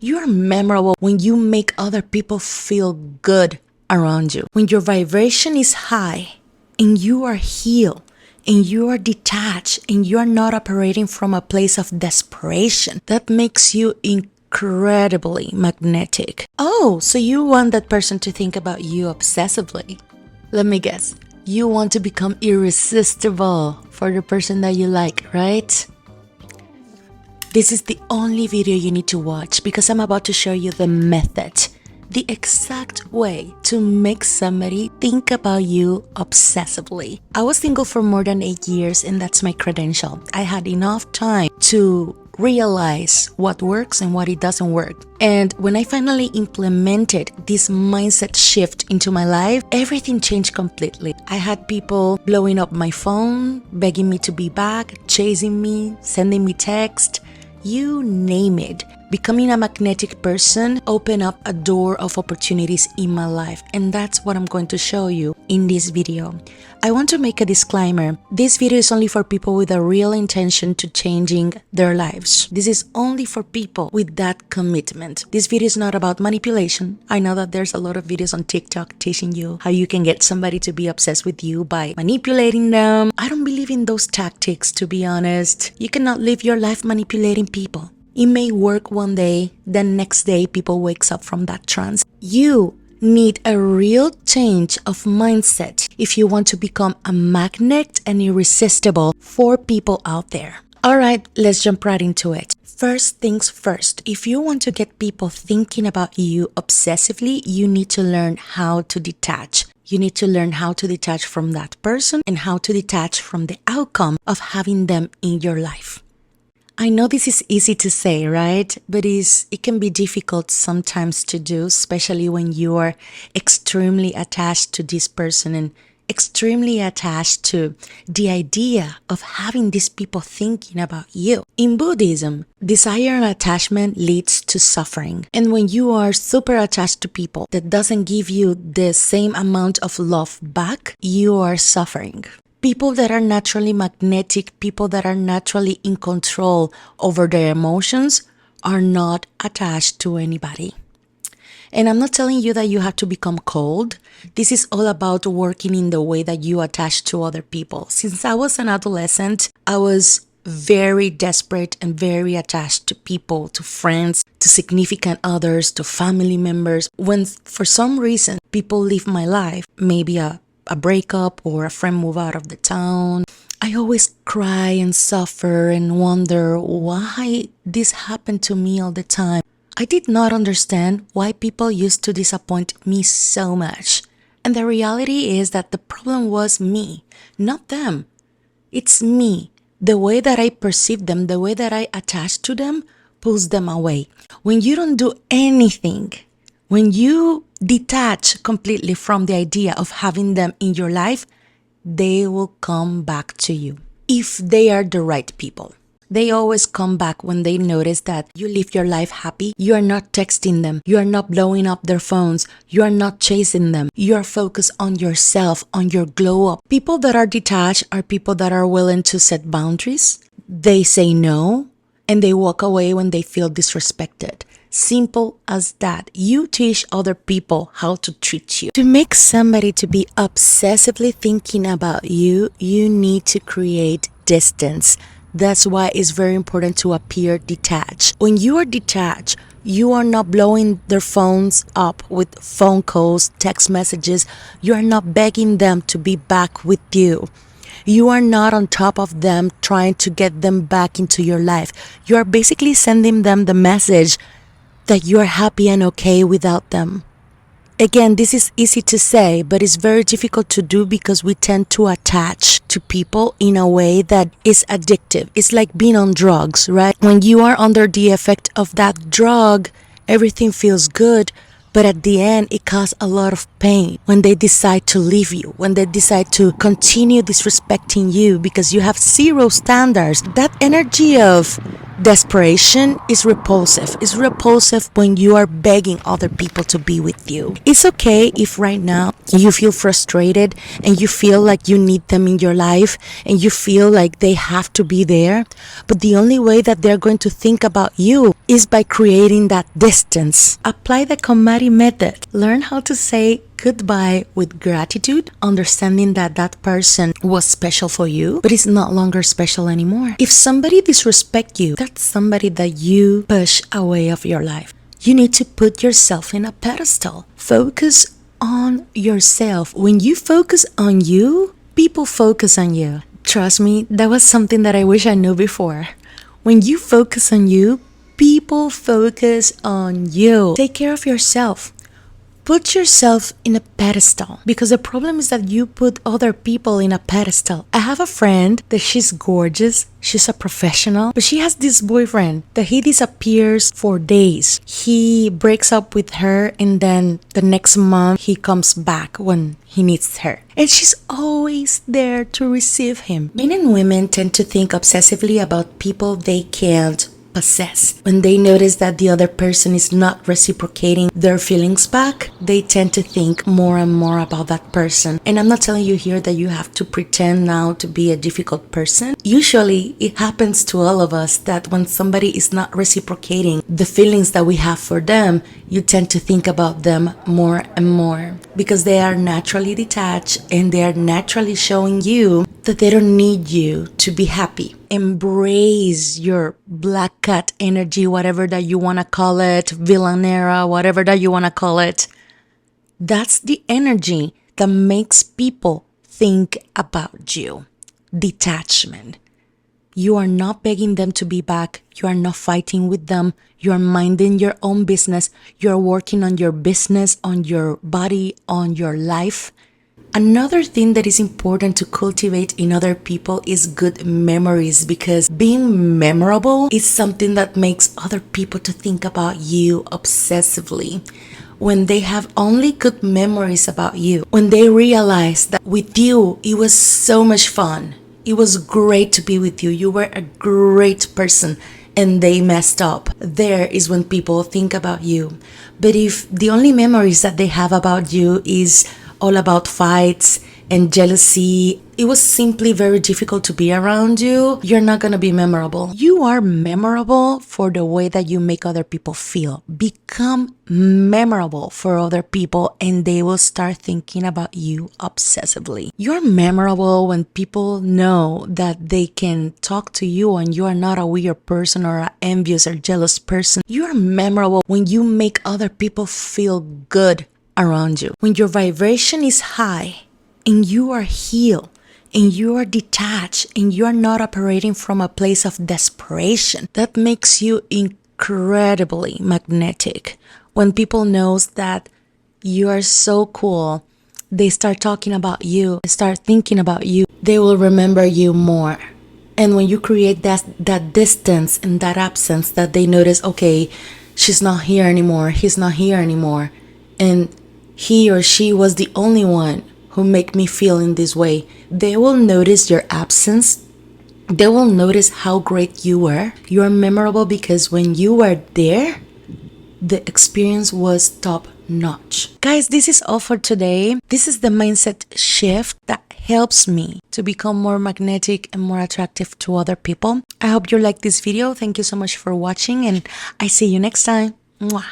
You are memorable when you make other people feel good around you. When your vibration is high and you are healed and you are detached and you are not operating from a place of desperation, that makes you incredibly magnetic. Oh, so you want that person to think about you obsessively. Let me guess. You want to become irresistible for the person that you like, right? This is the only video you need to watch because I'm about to show you the method, the exact way to make somebody think about you obsessively. I was single for more than 8 years and that's my credential. I had enough time to realize what works and what it doesn't work. And when I finally implemented this mindset shift into my life, everything changed completely. I had people blowing up my phone, begging me to be back, chasing me, sending me text. You name it. Becoming a magnetic person opened up a door of opportunities in my life, and that's what I'm going to show you in this video. I want to make a disclaimer. This video is only for people with a real intention to changing their lives. This is only for people with that commitment. This video is not about manipulation. I know that there's a lot of videos on TikTok teaching you how you can get somebody to be obsessed with you by manipulating them. I don't believe in those tactics, to be honest. You cannot live your life manipulating people. It may work one day, then next day people wakes up from that trance. You need a real change of mindset if you want to become a magnet and irresistible for people out there. Alright, let's jump right into it. First things first, if you want to get people thinking about you obsessively, you need to learn how to detach. You need to learn how to detach from that person and how to detach from the outcome of having them in your life. I know this is easy to say, right? But it can be difficult sometimes to do, especially when you are extremely attached to this person and extremely attached to the idea of having these people thinking about you. In Buddhism, desire and attachment leads to suffering. And when you are super attached to people that doesn't give you the same amount of love back, you are suffering. People that are naturally magnetic, people that are naturally in control over their emotions are not attached to anybody. And I'm not telling you that you have to become cold. This is all about working in the way that you attach to other people. Since I was an adolescent, I was very desperate and very attached to people, to friends, to significant others, to family members. When for some reason people leave my life, maybe a breakup or a friend move out of the town, I always cry and suffer and wonder why this happened to me all the time. I did not understand why people used to disappoint me so much. And the reality is that the problem was me, not them. It's me. The way that I perceive them, the way that I attach to them, pulls them away. When you don't do anything, when you detach completely from the idea of having them in your life, they will come back to you. If they are the right people. They always come back when they notice that you live your life happy. You are not texting them. You are not blowing up their phones. You are not chasing them. You are focused on yourself, on your glow up. People that are detached are people that are willing to set boundaries. They say no, and they walk away when they feel disrespected. Simple as that. You teach other people how to treat you. To make somebody to be obsessively thinking about you, you need to create distance. That's why it's very important to appear detached. When you are detached, you are not blowing their phones up with phone calls, text messages. You are not begging them to be back with you. You are not on top of them trying to get them back into your life. You are basically sending them the message that you are happy and okay without them. Again, this is easy to say, but it's very difficult to do because we tend to attach to people in a way that is addictive. It's like being on drugs, right? When you are under the effect of that drug, everything feels good, but at the end, it causes a lot of pain when they decide to leave you, when they decide to continue disrespecting you because you have zero standards. That energy of desperation is repulsive. It's repulsive when you are begging other people to be with you. It's okay if right now you feel frustrated and you feel like you need them in your life and you feel like they have to be there. But the only way that they're going to think about you is by creating that distance. Apply the KonMari method. Learn how to say goodbye with gratitude, understanding that that person was special for you, but is not longer special anymore. If somebody disrespects you, that's somebody that you push away of your life. You need to put yourself in a pedestal. Focus on yourself. When you focus on you, people focus on you. Trust me, that was something that I wish I knew before. When you focus on you, people focus on you. Take care of yourself. Put yourself in a pedestal, because the problem is that you put other people in a pedestal. I have a friend that she's gorgeous, she's a professional, but she has this boyfriend that he disappears for days. He breaks up with her and then the next month he comes back when he needs her. And she's always there to receive him. Men and women tend to think obsessively about people they can't possess. When they notice that the other person is not reciprocating their feelings back, they tend to think more and more about that person. And I'm not telling you here that you have to pretend now to be a difficult person. Usually it happens to all of us that when somebody is not reciprocating the feelings that we have for them, you tend to think about them more and more, because they are naturally detached and they are naturally showing you that they don't need you to be happy. Embrace your black cat energy, whatever that you want to call it, villainera, whatever that you want to call it. That's the energy that makes people think about you. Detachment. You are not begging them to be back. You are not fighting with them. You are minding your own business. You are working on your business, on your body, on your life. Another thing that is important to cultivate in other people is good memories, because being memorable is something that makes other people to think about you obsessively. When they have only good memories about you, when they realize that with you it was so much fun, it was great to be with you, you were a great person, and they messed up, there is when people think about you. But if the only memories that they have about you is all about fights and jealousy, it was simply very difficult to be around you, you're not gonna be memorable. You are memorable for the way that you make other people feel. Become memorable for other people and they will start thinking about you obsessively. You're memorable when people know that they can talk to you and you are not a weird person or an envious or jealous person. You're memorable when you make other people feel good around you. When your vibration is high and you are healed and you are detached and you are not operating from a place of desperation, that makes you incredibly magnetic. When people knows that you are so cool, they start talking about you, they start thinking about you, they will remember you more. And when you create that distance and that absence, that they notice, okay, she's not here anymore, he's not here anymore, and he or she was the only one who make me feel in this way, they will notice your absence. They will notice how great you were. You are memorable because when you were there, the experience was top notch. Guys, this is all for today. This is the mindset shift that helps me to become more magnetic and more attractive to other people. I hope you like this video. Thank you so much for watching and I see you next time. Mwah.